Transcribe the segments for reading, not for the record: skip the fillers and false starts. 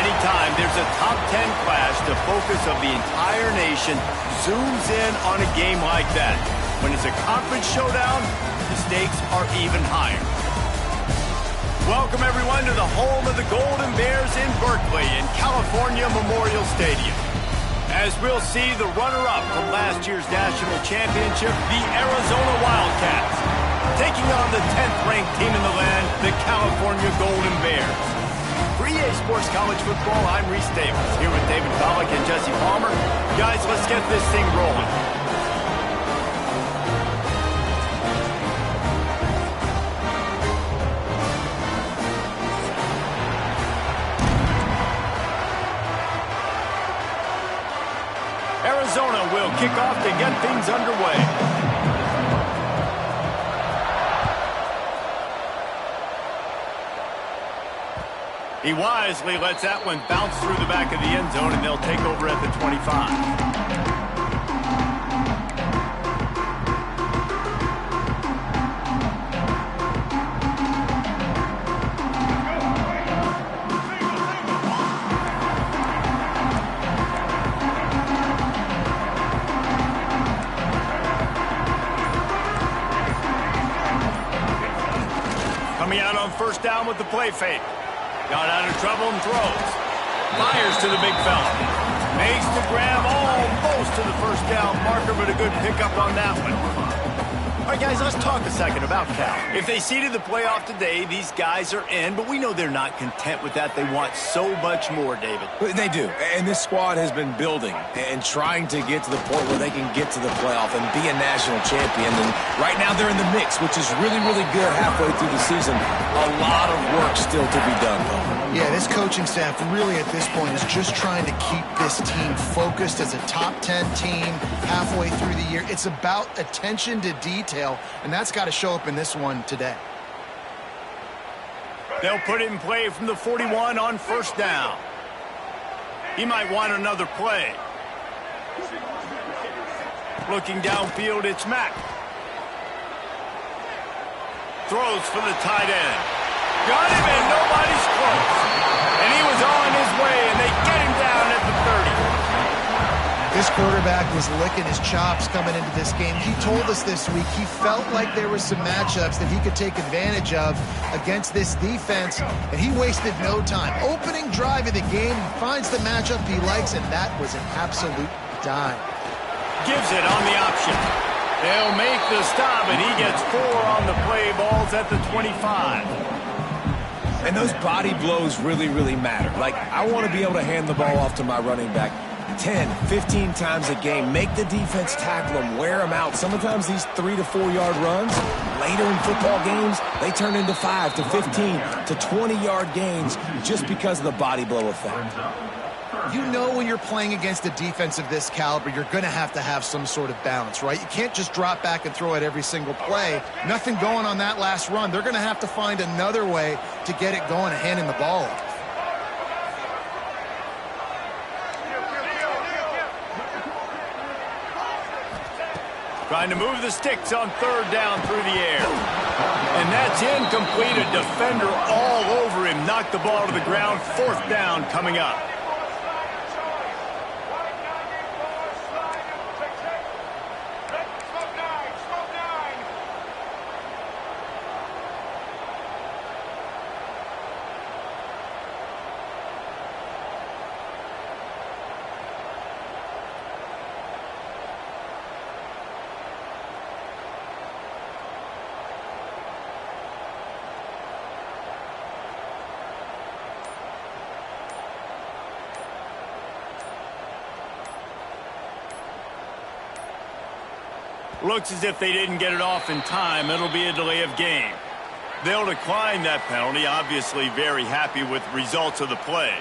Anytime there's a top 10 clash, the focus of the entire nation zooms in on a game like that. When it's a conference showdown, the stakes are even higher. Welcome, everyone, to the home of the Golden Bears in Berkeley in California Memorial Stadium. As we'll see the runner-up from last year's national championship, the Arizona Wildcats, taking on the 10th-ranked team in the land, the California Golden Bears. For EA Sports College Football, I'm Reese Davis, here with David Pollack and Jesse Palmer. Guys, let's get this thing rolling. Arizona will kick off to get things underway. He wisely lets that one bounce through the back of the end zone, and they'll take over at the 25. Coming out on first down with the play fake. Got out of trouble and throws. Fires to the big fella. Makes the grab almost to the first down marker, but a good pickup on that one. All right, guys, let's talk a second about Cal. If they seeded the playoff today, these guys are in, but we know they're not content with that. They want so much more, David. They do, and this squad has been building and trying to get to the point where they can get to the playoff and be a national champion. And right now they're in the mix, which is really, really good halfway through the season. A lot of work still to be done, though. Yeah, this coaching staff really at this point is just trying to keep this team focused as a top 10 team halfway through the year. It's about attention to detail, and that's got to show up in this one today. They'll put it in play from the 41 on first down. He might want another play. Looking downfield, it's Mack. Throws for the tight end. Got him, and nobody's close. And he was on his way, and they get him down at the 30. This quarterback was licking his chops coming into this game. He told us this week he felt like there were some matchups that he could take advantage of against this defense, and he wasted no time. Opening drive of the game, he finds the matchup he likes, and that was an absolute dime. Gives it on the option. They'll make the stop, and he gets 4 on the play. Balls at the 25. And those body blows really, really matter. Like, I want to be able to hand the ball off to my running back 10, 15 times a game. Make the defense tackle them, wear them out. Sometimes these 3 to 4 yard runs, later in football games, they turn into 5 to 15 to 20-yard gains just because of the body blow effect. You know when you're playing against a defense of this caliber, you're going to have some sort of balance, right? You can't just drop back and throw it every single play. Nothing going on that last run. They're going to have to find another way to get it going and handing the ball off. Trying to move the sticks on third down through the air. And that's incomplete. A defender all over him. Knocked the ball to the ground. Fourth down coming up. Looks as if they didn't get it off in time. It'll be a delay of game. They'll decline that penalty, obviously very happy with results of the play.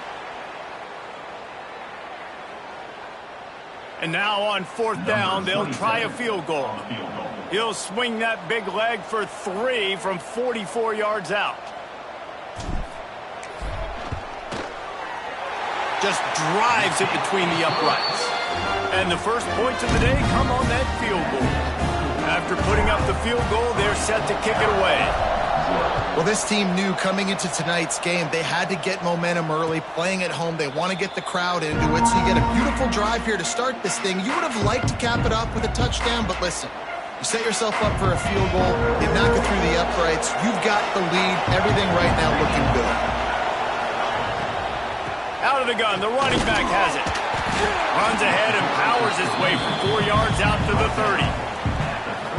And now on fourth down, they'll try a field goal. He'll swing that big leg for 3 from 44 yards out. Just drives it between the uprights. And the first points of the day come on that field goal. After putting up the field goal, they're set to kick it away. Well, this team knew coming into tonight's game they had to get momentum early, playing at home. They want to get the crowd into it, so you get a beautiful drive here to start this thing. You would have liked to cap it off with a touchdown, but listen, you set yourself up for a field goal, they knock it through the uprights, you've got the lead, everything right now looking good. Out of the gun, the running back has it. Runs ahead and powers his way for 4 yards out to the 30.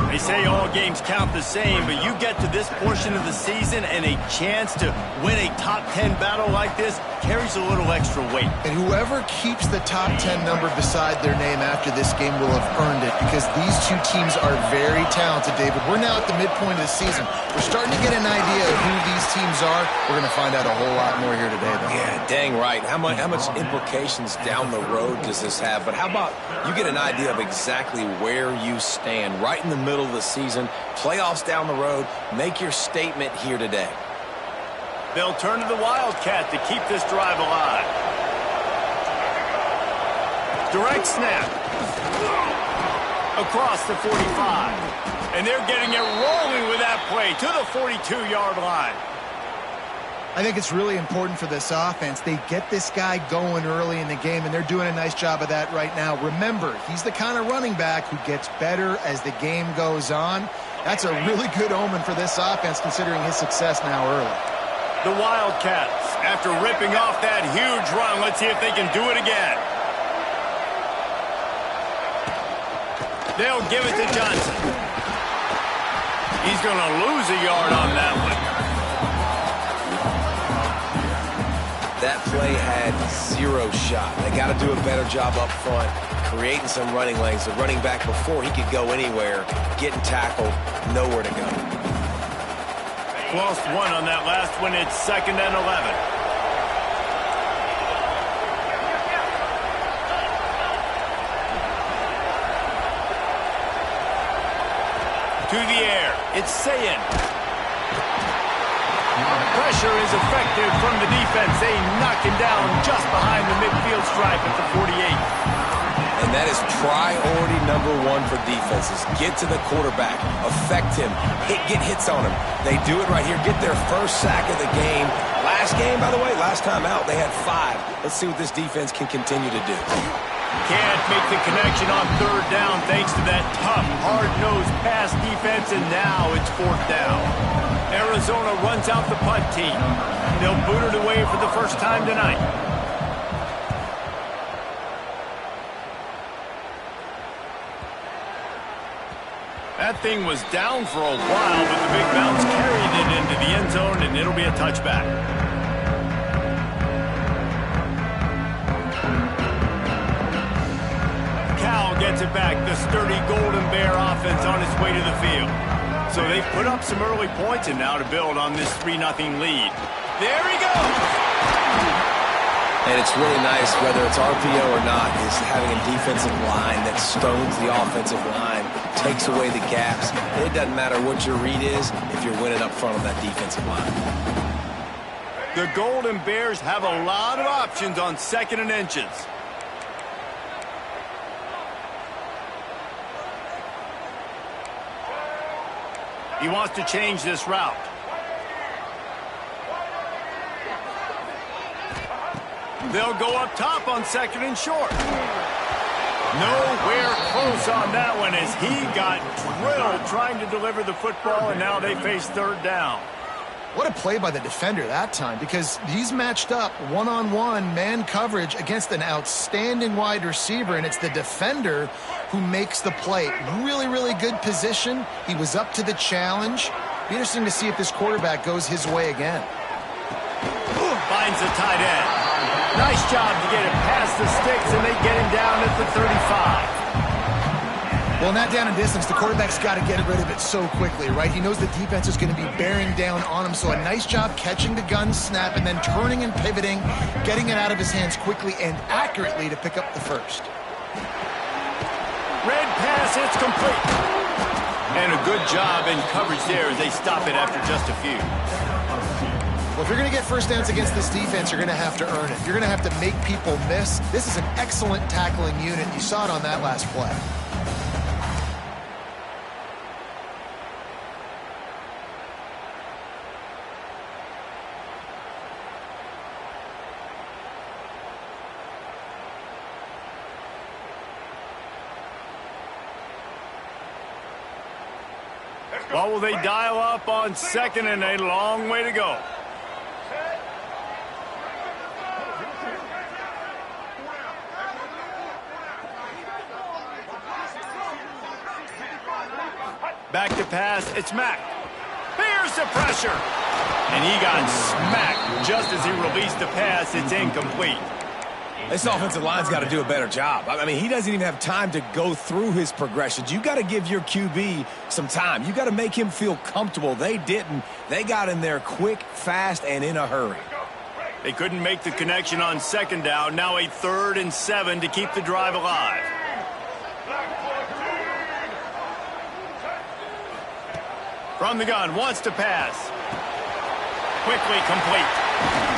They say all games count the same, but you get to this portion of the season and a chance to win a top 10 battle like this carries a little extra weight. And whoever keeps the top 10 number beside their name after this game will have earned it, because these two teams are very talented, David. We're now at the midpoint of the season. We're starting to get an idea of who these teams are. We're going to find out a whole lot more here today, though. Yeah, dang right. How much implications down the road does this have? But how about you get an idea of exactly where you stand right in the middle of the season, playoffs down the road, make your statement here today. They'll turn to the Wildcat to keep this drive alive. Direct snap. Across the 45. And they're getting it rolling with that play to the 42-yard line. I think it's really important for this offense. They get this guy going early in the game, and they're doing a nice job of that right now. Remember, he's the kind of running back who gets better as the game goes on. That's a really good omen for this offense, considering his success now early. The Wildcats, after ripping off that huge run, let's see if they can do it again. They'll give it to Johnson. He's going to lose a yard on that one. That play had zero shot. They got to do a better job up front, creating some running lanes. The running back, before he could go anywhere, getting tackled, nowhere to go. Lost one on that last one. It's 2nd and 11. To the air. It's Sayin. Pressure is effective from the defense. They knock him down just behind the midfield stripe at the 48. And that is priority number one for defenses. Get to the quarterback. Affect him. Get hits on him. They do it right here. Get their first sack of the game. Last game, by the way, last time out, they had 5. Let's see what this defense can continue to do. Can't make the connection on 3rd down thanks to that tough, hard-nosed pass defense, and now it's 4th down. Arizona runs out the punt team. They'll boot it away for the first time tonight. That thing was down for a while, but the big bounce carried it into the end zone, and it'll be a touchback. Cal gets it back. The sturdy Golden Bear offense on its way to the field. So they've put up some early points, and now to build on this 3-0 lead. There he goes! And it's really nice, whether it's RPO or not, is having a defensive line that stones the offensive line, takes away the gaps. It doesn't matter what your read is if you're winning up front on that defensive line. The Golden Bears have a lot of options on 2nd and inches. He wants to change this route. They'll go up top on 2nd and short. Nowhere close on that one as he got drilled trying to deliver the football, and now they face 3rd down. What a play by the defender that time, because he's matched up one-on-one man coverage against an outstanding wide receiver, and it's the defender who makes the play. Really, really good position. He was up to the challenge. Be interesting to see if this quarterback goes his way again. Finds the tight end. Nice job to get it past the sticks, and they get him down at the 35. Well, in that down and distance, the quarterback's got to get rid of it so quickly, right? He knows the defense is going to be bearing down on him, so a nice job catching the gun snap and then turning and pivoting, getting it out of his hands quickly and accurately to pick up the first. Red pass, it's complete. And a good job in coverage there as they stop it after just a few. Well, if you're going to get first downs against this defense, you're going to have to earn it. You're going to have to make people miss. This is an excellent tackling unit. You saw it on that last play. Well, will they dial up on 2nd and a long way to go? Back to pass, it's Mack. Here's the pressure. And he got smacked just as he released the pass. It's incomplete. This offensive line's got to do a better job. I mean, he doesn't even have time to go through his progressions. You got to give your QB some time. You got to make him feel comfortable. They didn't. They got in there quick, fast, and in a hurry. They couldn't make the connection on 2nd down. Now a 3rd and 7 to keep the drive alive. From the gun, wants to pass. quickly complete.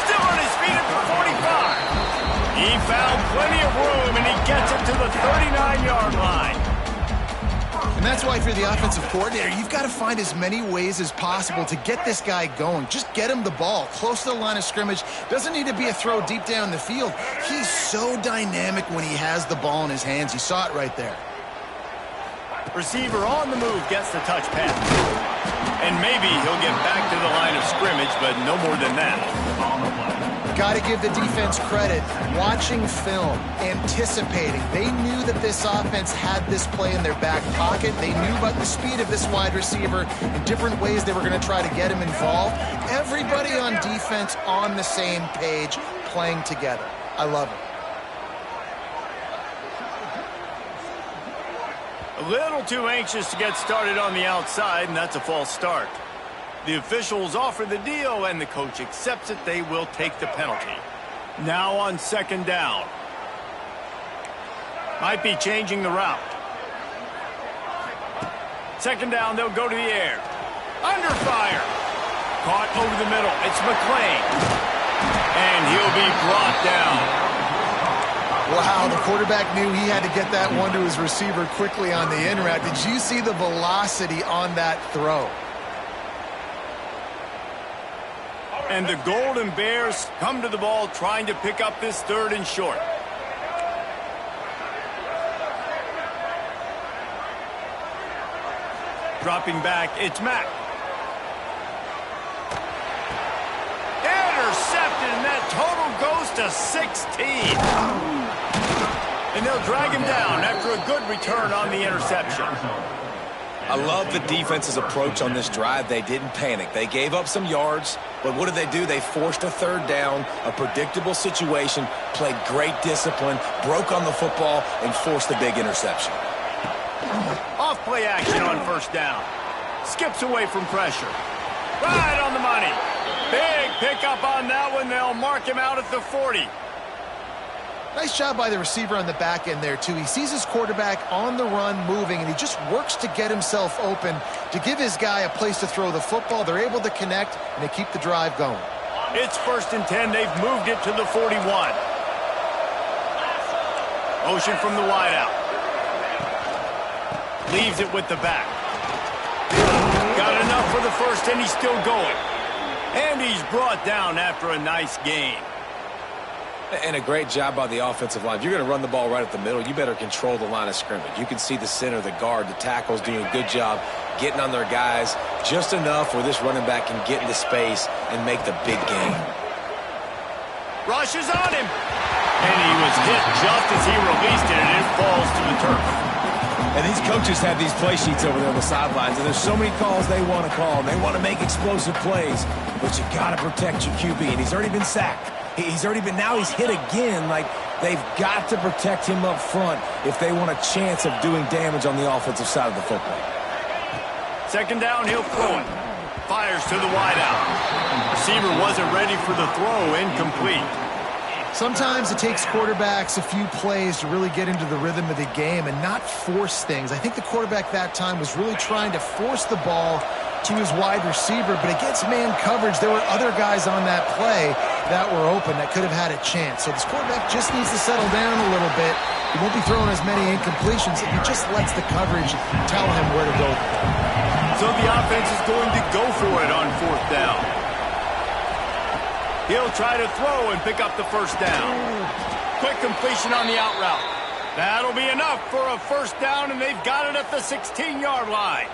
Still on his feet at the 45. He found plenty of room, and he gets it to the 39-yard line. And that's why if you're the offensive coordinator, you've got to find as many ways as possible to get this guy going. Just get him the ball close to the line of scrimmage. Doesn't need to be a throw deep down the field. He's so dynamic when he has the ball in his hands. You saw it right there. Receiver on the move gets the touch pass. And maybe he'll get back to the line of scrimmage, but no more than that. Got to give the defense credit. Watching film, anticipating. They knew that this offense had this play in their back pocket. They knew about the speed of this wide receiver and different ways they were going to try to get him involved. Everybody on defense on the same page, playing together. I love it. A little too anxious to get started on the outside, and that's a false start. The officials offer the deal, and the coach accepts it. They will take the penalty. Now on second down. Might be changing the route. Second down, they'll go to the air. Under fire. Caught over the middle. It's McClain. And he'll be brought down. Wow, the quarterback knew he had to get that one to his receiver quickly on the in route. Did you see the velocity on that throw? And the Golden Bears come to the ball trying to pick up this third and short. Dropping back, it's Mack. Intercepted, and that total goes to 16. And they'll drag him down after a good return on the interception. I love the defense's approach on this drive. They didn't panic. They gave up some yards, but what did they do? They forced a third down, a predictable situation, played great discipline, broke on the football, and forced the big interception. Off play action on first down. Skips away from pressure. Right on the money. Big pickup on that one. They'll mark him out at the 40. Nice job by the receiver on the back end there, too. He sees his quarterback on the run moving, and he just works to get himself open to give his guy a place to throw the football. They're able to connect, and they keep the drive going. It's 1st and 10. They've moved it to the 41. Motion from the wideout. Leaves it with the back. Got enough for the first, and he's still going. And he's brought down after a nice gain. And a great job by the offensive line. If you're going to run the ball right at the middle, you better control the line of scrimmage. You can see the center, the guard, the tackles doing a good job getting on their guys just enough where this running back can get into space and make the big gain. Rushes on him. And he was hit just as he released it, and it falls to the turf. And these coaches have these play sheets over there on the sidelines, and there's so many calls they want to call. They want to make explosive plays, but you got to protect your QB, and he's already been sacked. Now he's hit again. Like, they've got to protect him up front if they want a chance of doing damage on the offensive side of the football. Second down, he'll throw it. Fires to the wideout. Receiver wasn't ready for the throw, incomplete. Sometimes it takes quarterbacks a few plays to really get into the rhythm of the game and not force things. I think the quarterback that time was really trying to force the ball to his wide receiver, but against man coverage, there were other guys on that play that were open that could have had a chance. So this quarterback just needs to settle down a little bit. He won't be throwing as many incompletions. He just lets the coverage tell him where to go. So the offense is going to go for it on 4th down. He'll try to throw and pick up the first down. Quick completion on the out route. That'll be enough for a first down, and they've got it at the 16-yard line.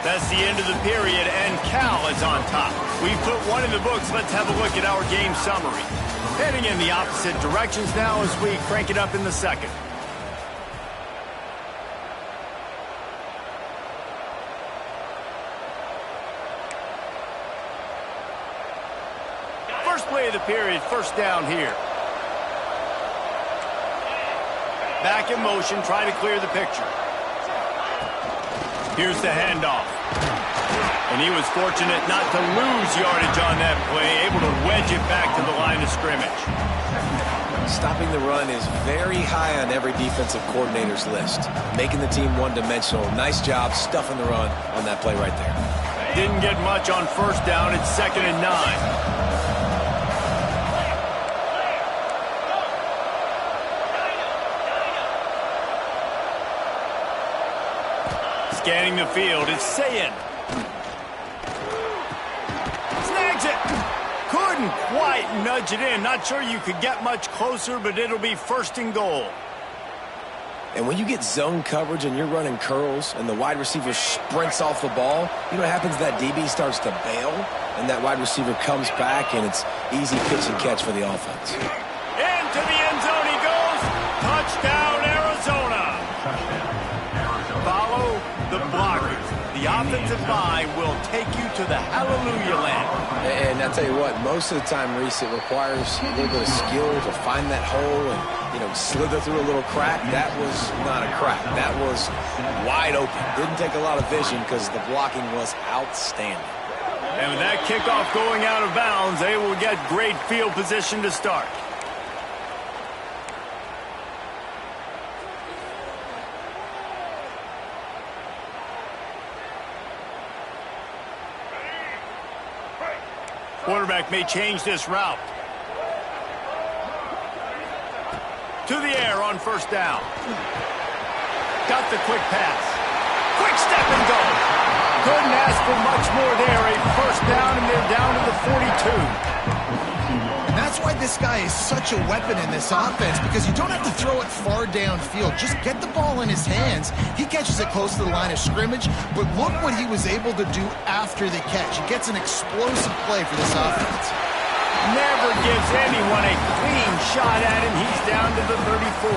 That's the end of the period, and Cal is on top. We've put one in the books. Let's have a look at our game summary. Heading in the opposite directions now as we crank it up in the second. First play of the period, first down here. Back in motion, try to clear the picture. Here's the handoff. And he was fortunate not to lose yardage on that play, able to wedge it back to the line of scrimmage. Stopping the run is very high on every defensive coordinator's list. Making the team one-dimensional. Nice job stuffing the run on that play right there. Didn't get much on first down. It's 2nd and 9. Scanning the field, it's Sayin. Snags it. Couldn't quite nudge it in. Not sure you could get much closer, but it'll be 1st and goal. And when you get zone coverage and you're running curls and the wide receiver sprints off the ball, you know what happens? That DB starts to bail, and that wide receiver comes back, and it's easy pitch and catch for the offense. Into the end zone he goes. Touchdown, Arizona. Follow the blockers. The offensive line will take you to the hallelujah land. And I'll tell you what, most of the time, Reese, it requires a little bit of skill to find that hole and, you know, slither through a little crack. That was not a crack. That was wide open. Didn't take a lot of vision because the blocking was outstanding. And with that kickoff going out of bounds, they will get great field position to start. Quarterback may change this route. To the air on first down. Got the quick pass. Quick step and go. Couldn't ask for much more there. A first down, and they're down to the 42. And that's why this guy is such a weapon in this offense, because you don't have to throw it far downfield. Just get the ball in his hands. He catches it close to the line of scrimmage, but look what he was able to do after the catch. He gets an explosive play for this offense. Never gives anyone a clean shot at him. He's down to the 34.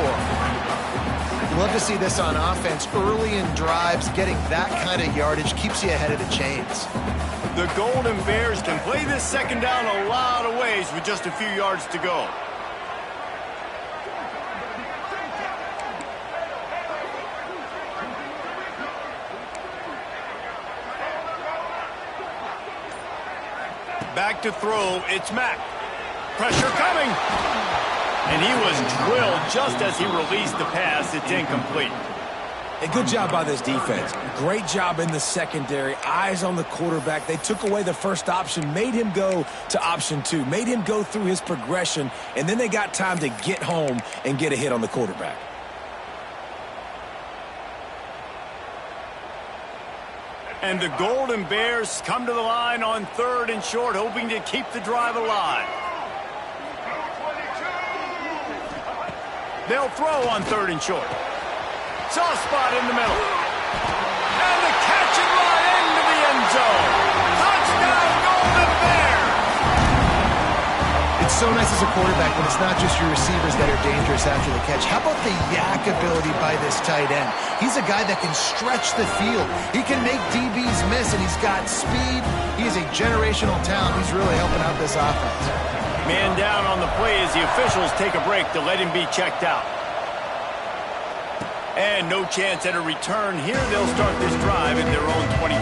Love to see this on offense. Early in drives, getting that kind of yardage keeps you ahead of the chains. The Golden Bears can play this second down a lot of ways with just a few yards to go. Back to throw, it's Mack. Pressure coming. And he was drilled just as he released the pass. It's incomplete. A good job by this defense. Great job in the secondary. Eyes on the quarterback. They took away the first option, made him go to option 2, made him go through his progression, and then they got time to get home and get a hit on the quarterback. And the Golden Bears come to the line on 3rd and short, hoping to keep the drive alive. They'll throw on 3rd and short. Soft spot in the middle. And the catch and run into the end zone. Touchdown, Golden Bears! It's so nice as a quarterback when it's not just your receivers that are dangerous after the catch. How about the yak ability by this tight end? He's a guy that can stretch the field. He can make DBs miss, and he's got speed. He's a generational talent. He's really helping out this offense. Man down on the play as the officials take a break to let him be checked out. And no chance at a return here. They'll start this drive at their own 25.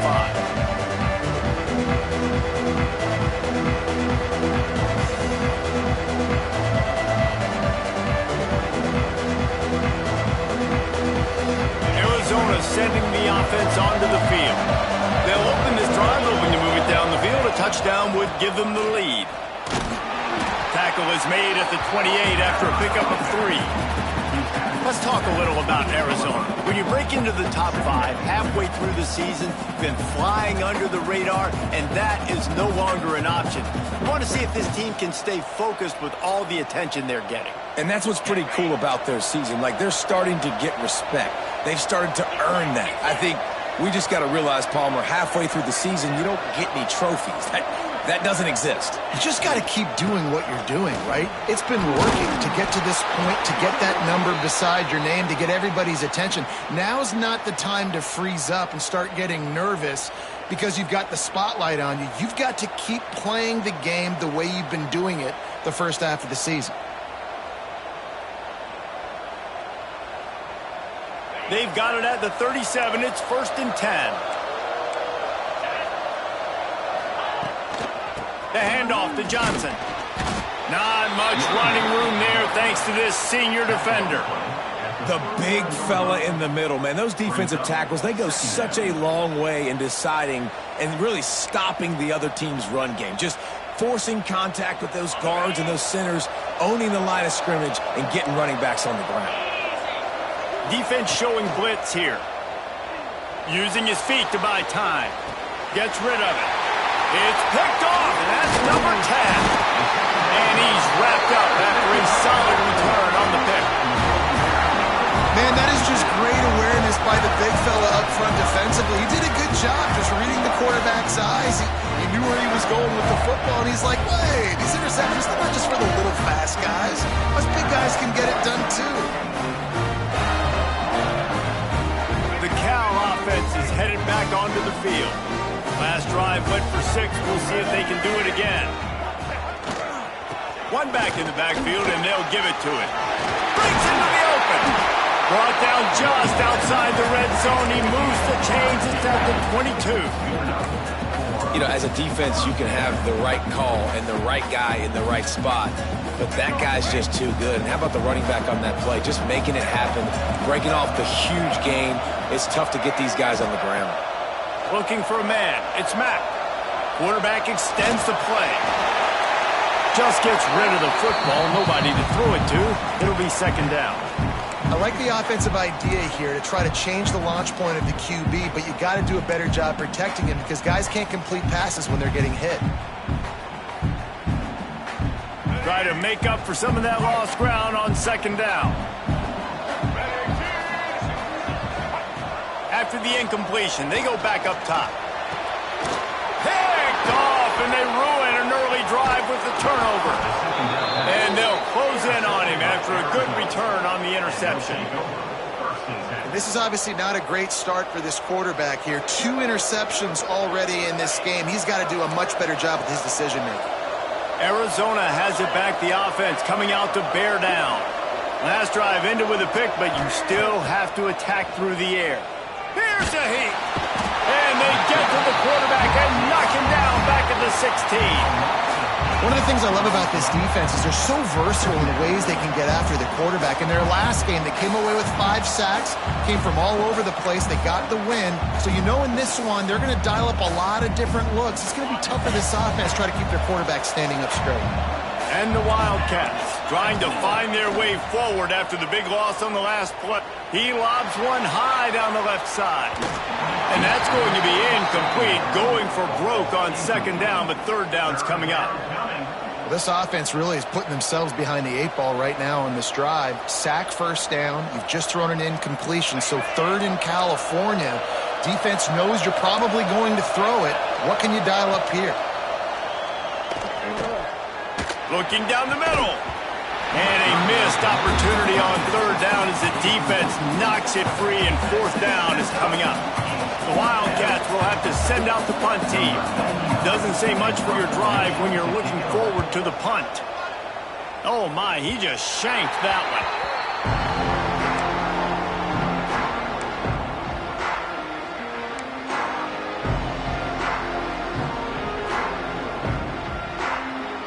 Arizona sending the offense onto the field. They'll open this drive, hoping to move it down the field. A touchdown would give them the lead. Tackle is made at the 28 after a pickup of 3. Let's talk a little about Arizona. When you break into the top 5 halfway through the season, you've been flying under the radar, and that is no longer an option. You want to see if this team can stay focused with all the attention they're getting. And that's what's pretty cool about their season. Like, they're starting to get respect. They've started to earn that. I think we just got to realize, Palmer, halfway through the season, you don't get any trophies. That doesn't exist. You just got to keep doing what you're doing, right? It's been working to get to this point, to get that number beside your name, to get everybody's attention. Now's not the time to freeze up and start getting nervous because you've got the spotlight on you. You've got to keep playing the game the way you've been doing it the first half of the season. They've got it at the 37. It's 1st and 10. The handoff to Johnson. Not much running room there thanks to this senior defender. The big fella in the middle, man. Those defensive tackles, they go such a long way in deciding and really stopping the other team's run game. Just forcing contact with those guards and those centers, owning the line of scrimmage, and getting running backs on the ground. Defense showing blitz here. Using his feet to buy time. Gets rid of it. It's picked off, and that's number 10. And he's wrapped up after a solid return on the pick. Man, that is just great awareness by the big fella up front defensively. He did a good job just reading the quarterback's eyes. He knew where he was going with the football, and he's like, wait, these interceptions, they're not just for the little fast guys. Us big guys can get it done too. The Cal offense is headed back onto the field. Last drive went for 6. We'll see if they can do it again. One back in the backfield, and they'll give it to it. Breaks into the open. Brought down just outside the red zone. He moves the chains. It's at the 22. You know, as a defense, you can have the right call and the right guy in the right spot, but that guy's just too good. And how about the running back on that play? Just making it happen, breaking off the huge gain. It's tough to get these guys on the ground. Looking for a man. It's Mack. Quarterback extends the play. Just gets rid of the football. Nobody to throw it to. It'll be second down. I like the offensive idea here to try to change the launch point of the QB, but you got to do a better job protecting him because guys can't complete passes when they're getting hit. Try to make up for some of that lost ground on second down. After the incompletion, they go back up top. Picked off, and they ruin an early drive with the turnover. And they'll close in on him after a good return on the interception. This is obviously not a great start for this quarterback here. 2 interceptions already in this game. He's got to do a much better job with his decision-making. Arizona has it back, the offense coming out to bear down. Last drive ended with a pick, but you still have to attack through the air. Here's a heat. And they get to the quarterback and knock him down back at the 16. One of the things I love about this defense is they're so versatile in the ways they can get after the quarterback. In their last game, they came away with 5 sacks, came from all over the place. They got the win. So you know in this one, they're going to dial up a lot of different looks. It's going to be tough for this offense to try to keep their quarterback standing up straight. And the Wildcats trying to find their way forward after the big loss on the last play. He lobs one high down the left side. And that's going to be incomplete, going for broke on second down, but third down's coming up. This offense really is putting themselves behind the 8 ball right now on this drive. Sack first down. You've just thrown an incompletion, so third in California. Defense knows you're probably going to throw it. What can you dial up here? Looking down the middle. And a missed opportunity on third down as the defense knocks it free, and fourth down is coming up. The Wildcats will have to send out the punt team. Doesn't say much for your drive when you're looking forward to the punt. Oh my, he just shanked that one.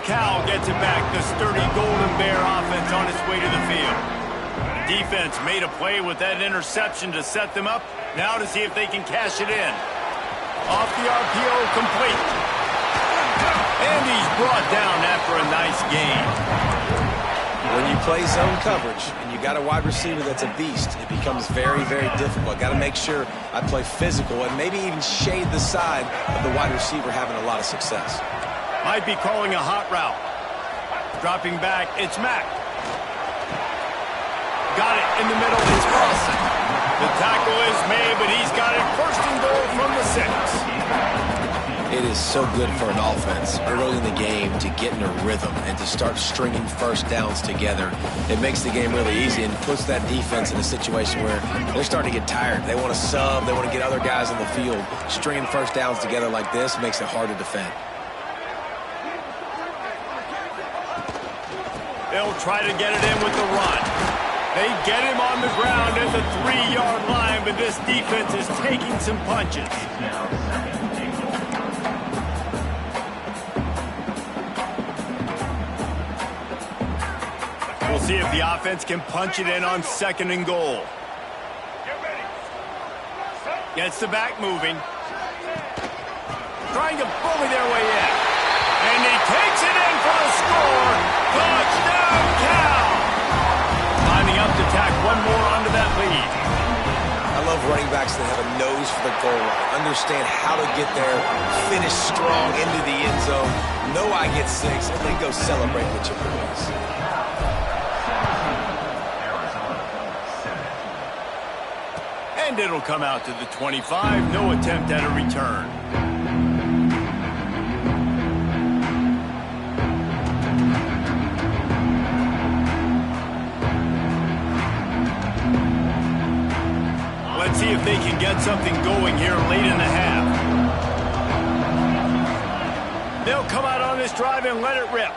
Cal gets it back. The sturdy Golden Bear offense on its way to the field. Defense made a play with that interception to set them up. Now to see if they can cash it in. Off the RPO, complete. And he's brought down after a nice gain. When you play zone coverage and you got a wide receiver that's a beast, it becomes very, very difficult. Got to make sure I play physical and maybe even shade the side of the wide receiver having a lot of success. Might be calling a hot route. Dropping back, it's Mack. Got it in the middle, it's Carlson. The tackle is made, but he's got it first and goal from the 6. It is so good for an offense early in the game to get in a rhythm and to start stringing first downs together. It makes the game really easy and puts that defense in a situation where they're starting to get tired. They want to sub, they want to get other guys on the field. Stringing first downs together like this makes it hard to defend. They'll try to get it in with the run. They get him on the ground at the 3-yard line, but this defense is taking some punches. see if the offense can punch it in on 2nd and goal. Gets the back moving. Trying to bully their way in. And he takes it in for the score. Touchdown, Cal! Lining up to tack one more onto that lead. I love running backs that have a nose for the goal line. Understand how to get there, finish strong into the end zone, know I get 6, and then go celebrate with Chipper wins. And it'll come out to the 25. No attempt at a return. Let's see if they can get something going here late in the half. They'll come out on this drive and let it rip.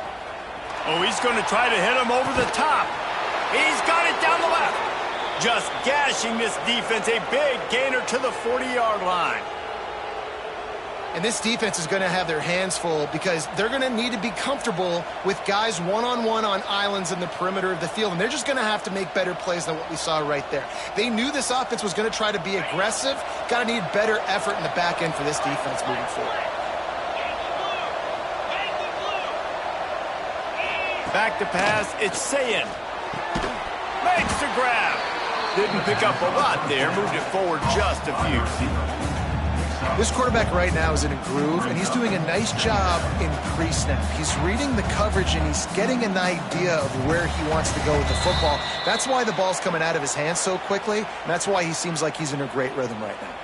Oh, he's going to try to hit him over the top. He's got it down the left. Just gashing this defense, a big gainer to the 40-yard line. And this defense is going to have their hands full because they're going to need to be comfortable with guys one-on-one on islands in the perimeter of the field, and they're just going to have to make better plays than what we saw right there. They knew this offense was going to try to be aggressive. Got to need better effort in the back end for this defense moving forward. Back to pass, it's Ncaa26. Makes the grab. Didn't pick up a lot there, moved it forward just a few. This quarterback right now is in a groove, and he's doing a nice job in pre-snap. He's reading the coverage, and he's getting an idea of where he wants to go with the football. That's why the ball's coming out of his hands so quickly, and that's why he seems like he's in a great rhythm right now.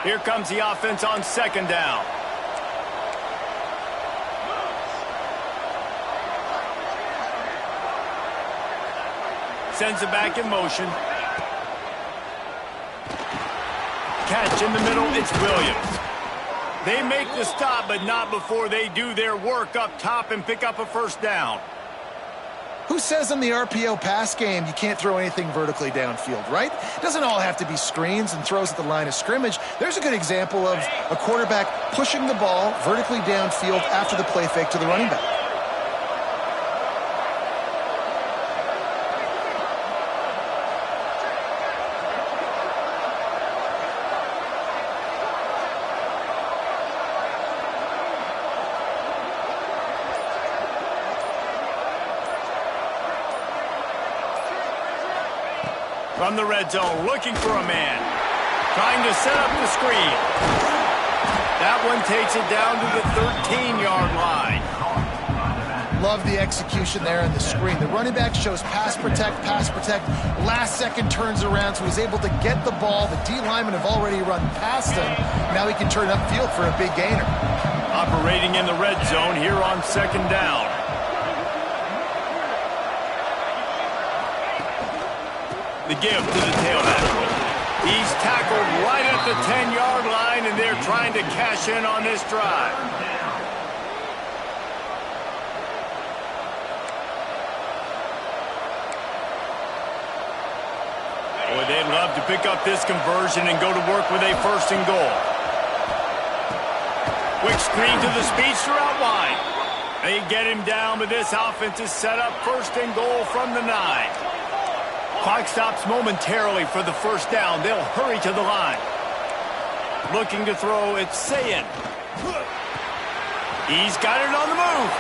Here comes the offense on 2nd down. Sends it back in motion. Catch in the middle, it's Williams. They make the stop, but not before they do their work up top and pick up a 1st down. Who says in the RPO pass game you can't throw anything vertically downfield, right? It doesn't all have to be screens and throws at the line of scrimmage. There's a good example of a quarterback pushing the ball vertically downfield after the play fake to the running back. From the red zone, looking for a man. Trying to set up the screen. That one takes it down to the 13-yard line. Love the execution there on the screen. The running back shows pass protect, last second turns around, so he's able to get the ball. The D linemen have already run past him. Now he can turn upfield for a big gainer. Operating in the red zone here on 2nd down. The give to the tailback. He's tackled right at the 10-yard line, and they're trying to cash in on this drive. Boy, they'd love to pick up this conversion and go to work with a 1st and goal. Quick screen to the speedster out wide. They get him down, but this offense is set up 1st and goal from the 9. Clock stops momentarily for the 1st down. They'll hurry to the line. Looking to throw, it's Ncaa26. He's got it on the move.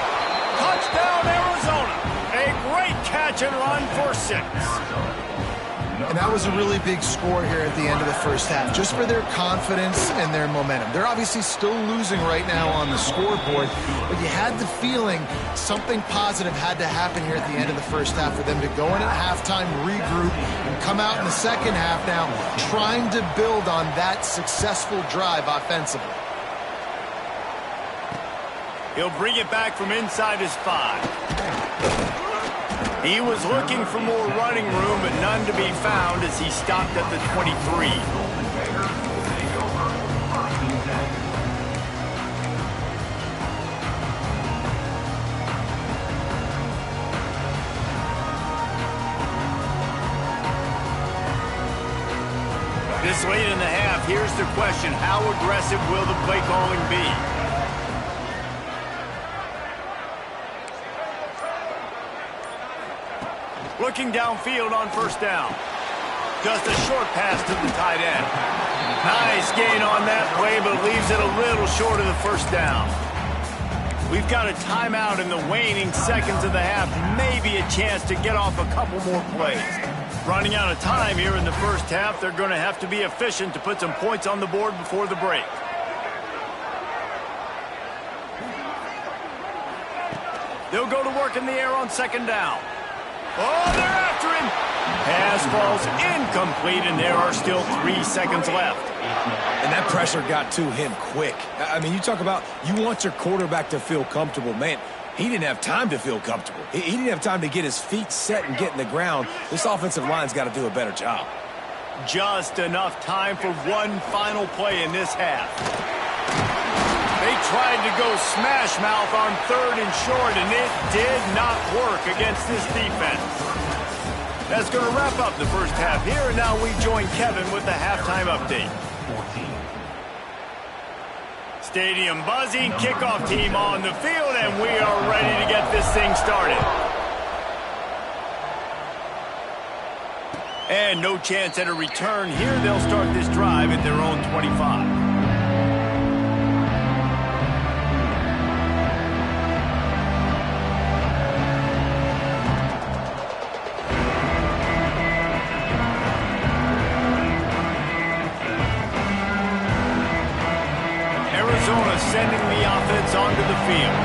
Touchdown, Arizona. A great catch and run for 6. And that was a really big score here at the end of the 1st half, just for their confidence and their momentum. They're obviously still losing right now on the scoreboard, but you had the feeling something positive had to happen here at the end of the 1st half for them to go in at halftime, regroup, and come out in the 2nd half now trying to build on that successful drive offensively. He'll bring it back from inside his 5. He was looking for more running room, but none to be found as he stopped at the 23. This late in the half, here's the question. How aggressive will the play calling be? Looking downfield on first down. Just a short pass to the tight end. Nice gain on that play, but leaves it a little short of the first down. We've got a timeout in the waning seconds of the half. Maybe a chance to get off a couple more plays. Running out of time here in the first half. They're going to have to be efficient to put some points on the board before the break. They'll go to work in the air on second down. Oh, they're after him. Pass falls incomplete, and there are still 3 seconds left. And that pressure got to him quick. I mean, you talk about you want your quarterback to feel comfortable. Man, he didn't have time to feel comfortable. He didn't have time to get his feet set and get in the ground. This offensive line's got to do a better job. Just enough time for one final play in this half. They tried to go smash mouth on third and short, and it did not work against this defense. That's going to wrap up the first half here, and now we join Kevin with the halftime update. Stadium buzzing, kickoff team on the field, and we are ready to get this thing started. And no chance at a return here. They'll start this drive at their own 25. Sending the offense onto the field.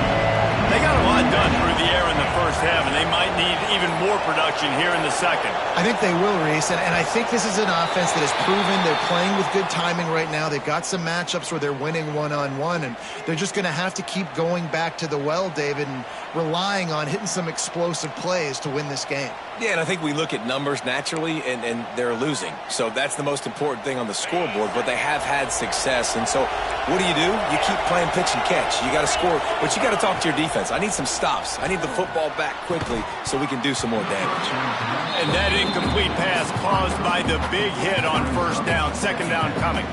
They got a lot done through the air in the first half, and they might need even more production here in the second. I think they will, Reese, and I think this is an offense that has proven they're playing with good timing right now. They've got some matchups where they're winning one-on-one, and they're just going to have to keep going back to the well, David, and relying on hitting some explosive plays to win this game. Yeah, and I think we look at numbers naturally, and they're losing. So that's the most important thing on the scoreboard, but they have had success. And so what do? You keep playing pitch and catch. You got to score, but you got to talk to your defense. I need some stops. I need the football back quickly so we can do some more damage. And that incomplete pass caused by the big hit on first down, second down coming.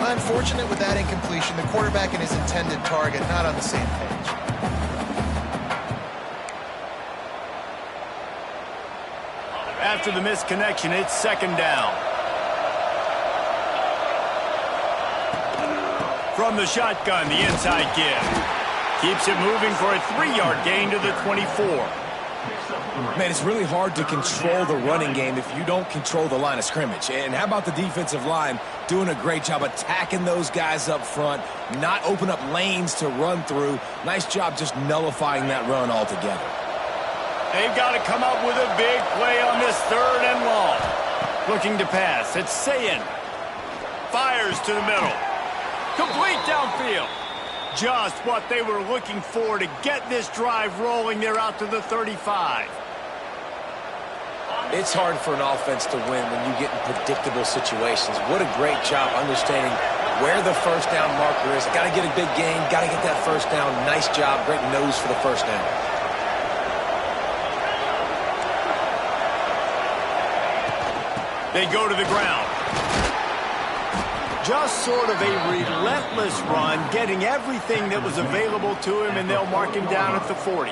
Unfortunate with that incompletion. The quarterback and his intended target not on the same page. After the misconnection, it's second down. From the shotgun, the inside give. Keeps it moving for a 3-yard gain to the 24. Man, it's really hard to control the running game if you don't control the line of scrimmage. And how about the defensive line doing a great job attacking those guys up front, not open up lanes to run through. Nice job just nullifying that run altogether. They've got to come up with a big play on this third and long. Looking to pass. It's Sayin. Fires to the middle. Complete downfield. Just what they were looking for to get this drive rolling. They're out to the 35. It's hard for an offense to win when you get in predictable situations. What a great job understanding where the first down marker is. Got to get a big gain. Got to get that first down. Nice job. Great nose for the first down. They go to the ground. Just sort of a relentless run, getting everything that was available to him, and they'll mark him down at the 40.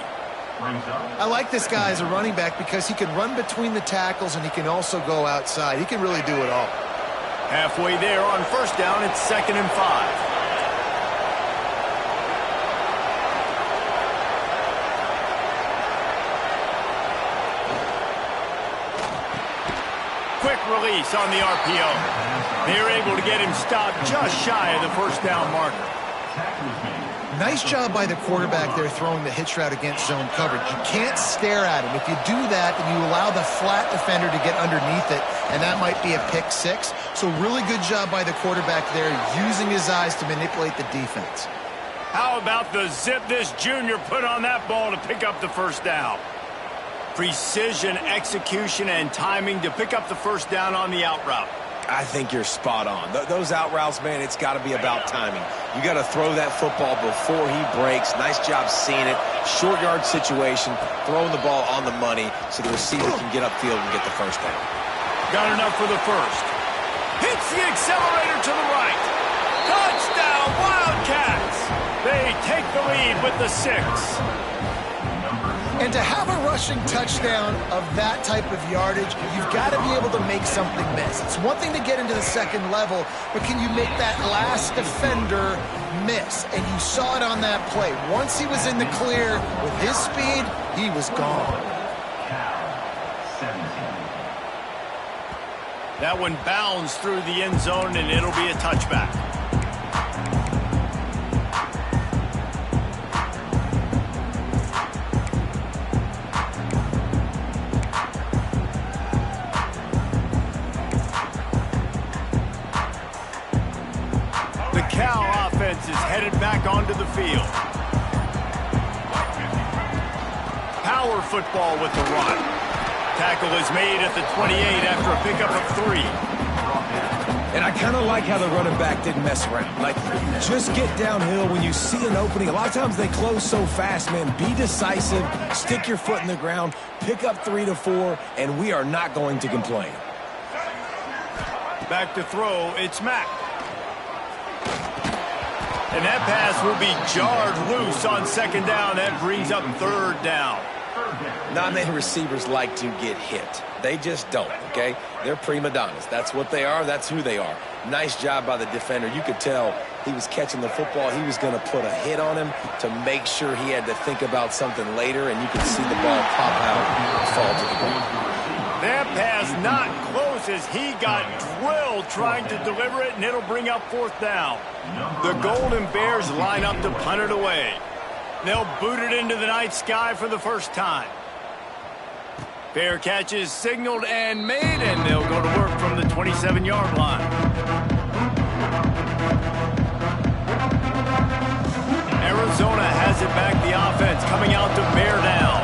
I like this guy as a running back because he can run between the tackles and he can also go outside. He can really do it all. Halfway there on first down, it's 2nd and 5. Quick release on the RPO. They're able to get him stopped just shy of the first down marker. Nice job by the quarterback there throwing the hitch route against zone coverage. You can't stare at him. If you do that, then you allow the flat defender to get underneath it, and that might be a pick six. So really good job by the quarterback there, using his eyes to manipulate the defense. How about the zip this junior put on that ball to pick up the first down? Precision, execution, and timing to pick up the first down on the out route. I think you're spot on. Those out routes, man, it's got to be about timing. You got to throw that football before he breaks. Nice job seeing it. Short yard situation, throwing the ball on the money so the receiver can get upfield and get the first down. Got enough for the first. Hits the accelerator to the right. Touchdown, Wildcats! They take the lead with the 6. And to have a rushing touchdown of that type of yardage, you've got to be able to make something miss. It's one thing to get into the second level, but can you make that last defender miss? And you saw it on that play. Once he was in the clear with his speed, he was gone. That one bounds through the end zone, and it'll be a touchback. The Cal offense is headed back onto the field. Power football with the run. Tackle is made at the 28 after a pickup of 3. And I kind of like how the running back didn't mess around. Like, just get downhill when you see an opening. A lot of times they close so fast, man. Be decisive, stick your foot in the ground, pick up 3 to 4, and we are not going to complain. Back to throw, it's Mack. And that pass will be jarred loose on second down. That brings up third down. Non-man receivers like to get hit. They just don't, okay? They're prima donnas. That's what they are. That's who they are. Nice job by the defender. You could tell he was catching the football. He was going to put a hit on him to make sure he had to think about something later, and you could see the ball pop out and fall to the ground. That pass not close as he got drilled trying to deliver it, and it'll bring up fourth down. The Golden Bears line up to punt it away. They'll boot it into the night sky for the first time. Fair catch is signaled and made, and they'll go to work from the 27-yard line. Arizona has it back, the offense coming out to bear down.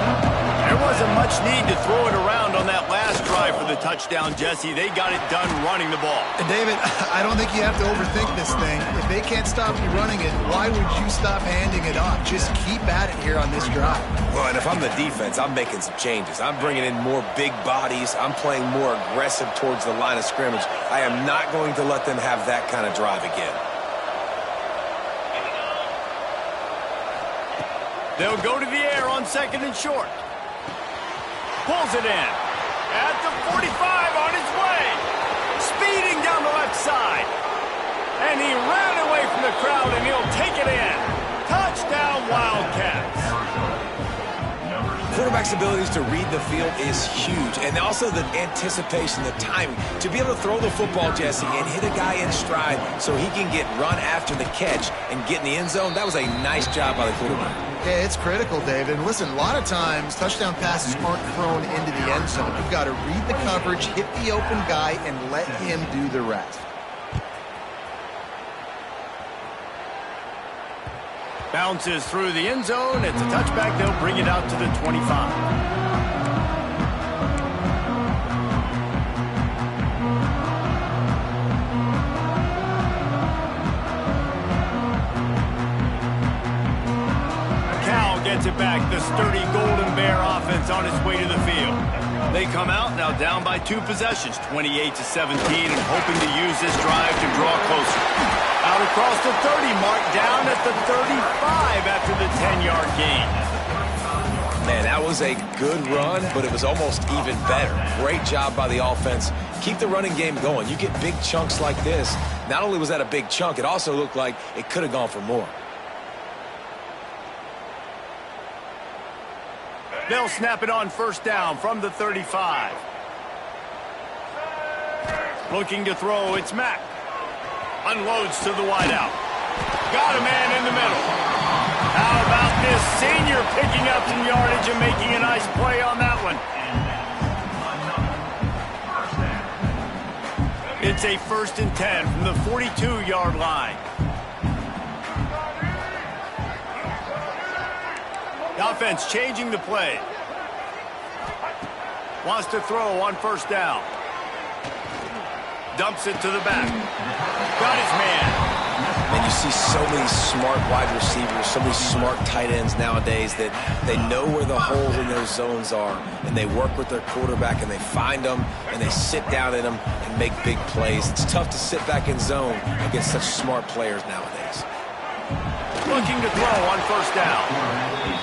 There wasn't much need to throw it around on that last drive for the touchdown, Jesse. They got it done running the ball. And David, I don't think you have to overthink this thing. If they can't stop you running it, why would you stop handing it off? Just keep at it here on this drive. Well, and if I'm the defense, I'm making some changes. I'm bringing in more big bodies. I'm playing more aggressive towards the line of scrimmage. I am not going to let them have that kind of drive again. They'll go to the air on second and short. Pulls it in. At the 45 on his way. Speeding down the left side. And he ran away from the crowd, and he'll take it in. Touchdown, Wildcats. Quarterback's abilities to read the field is huge, and also the anticipation, the timing. To be able to throw the football, Jesse, and hit a guy in stride so he can get run after the catch and get in the end zone, that was a nice job by the quarterback. Yeah, it's critical, David. And listen, a lot of times touchdown passes aren't thrown into the end zone. You've got to read the coverage, hit the open guy, and let him do the rest. Bounces through the end zone. It's a touchback. They'll bring it out to the 25. Gets it back. The sturdy Golden Bear offense on its way to the field. They come out now down by 2 possessions, 28-17, and hoping to use this drive to draw closer. Out across the 30 mark, down at the 35 after the 10-yard gain. Man, that was a good run, but it was almost even better. Great job by the offense. Keep the running game going. You get big chunks like this. Not only was that a big chunk, it also looked like it could have gone for more. They'll snap it on first down from the 35. Looking to throw, it's Mack. Unloads to the wideout. Got a man in the middle. How about this senior picking up some yardage and making a nice play on that one? It's a 1st and 10 from the 42-yard line. The offense changing the play. Wants to throw on first down. Dumps it to the back. Got his man. And you see so many smart wide receivers, so many smart tight ends nowadays that they know where the holes in those zones are, and they work with their quarterback, and they find them, and they sit down in them and make big plays. It's tough to sit back in zone against such smart players nowadays. Looking to throw on first down.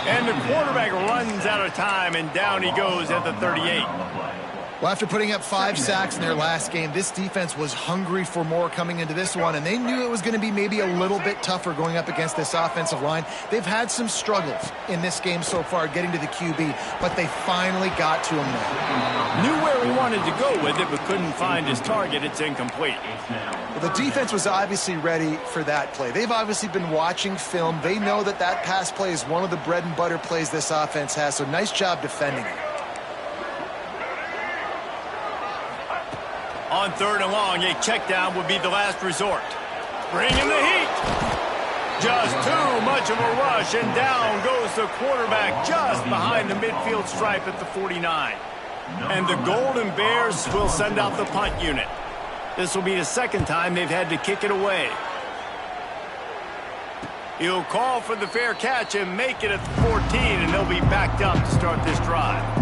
And the quarterback runs out of time, and down he goes at the 38. Well, after putting up 5 sacks in their last game, this defense was hungry for more coming into this one, and they knew it was going to be maybe a little bit tougher going up against this offensive line. They've had some struggles in this game so far getting to the QB, but they finally got to him now. Knew where he wanted to go with it, but couldn't find his target. It's incomplete. Well, the defense was obviously ready for that play. They've obviously been watching film. They know that that pass play is one of the bread and butter plays this offense has, so nice job defending it. On 3rd and long, a check down would be the last resort. Bring in the heat. Just too much of a rush, and down goes the quarterback just behind the midfield stripe at the 49. And the Golden Bears will send out the punt unit. This will be the second time they've had to kick it away. He'll call for the fair catch and make it at the 14, and they'll be backed up to start this drive.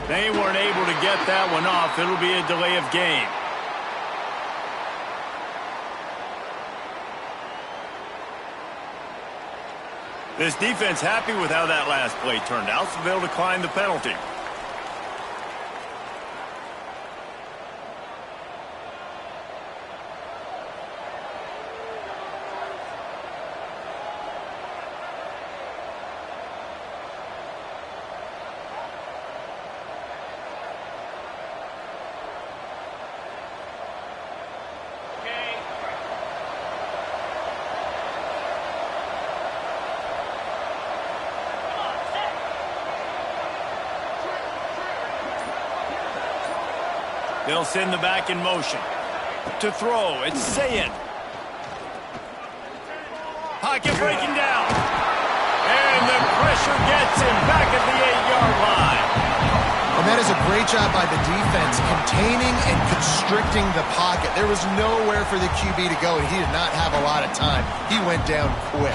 They weren't able to get that one off. It'll be a delay of game. This defense happy with how that last play turned out, so they'll decline the penalty. They'll send the back in motion. To throw, it's Saying. Pocket breaking down. And the pressure gets him back at the 8-yard line. And that is a great job by the defense, containing and constricting the pocket. There was nowhere for the QB to go, and he did not have a lot of time. He went down quick.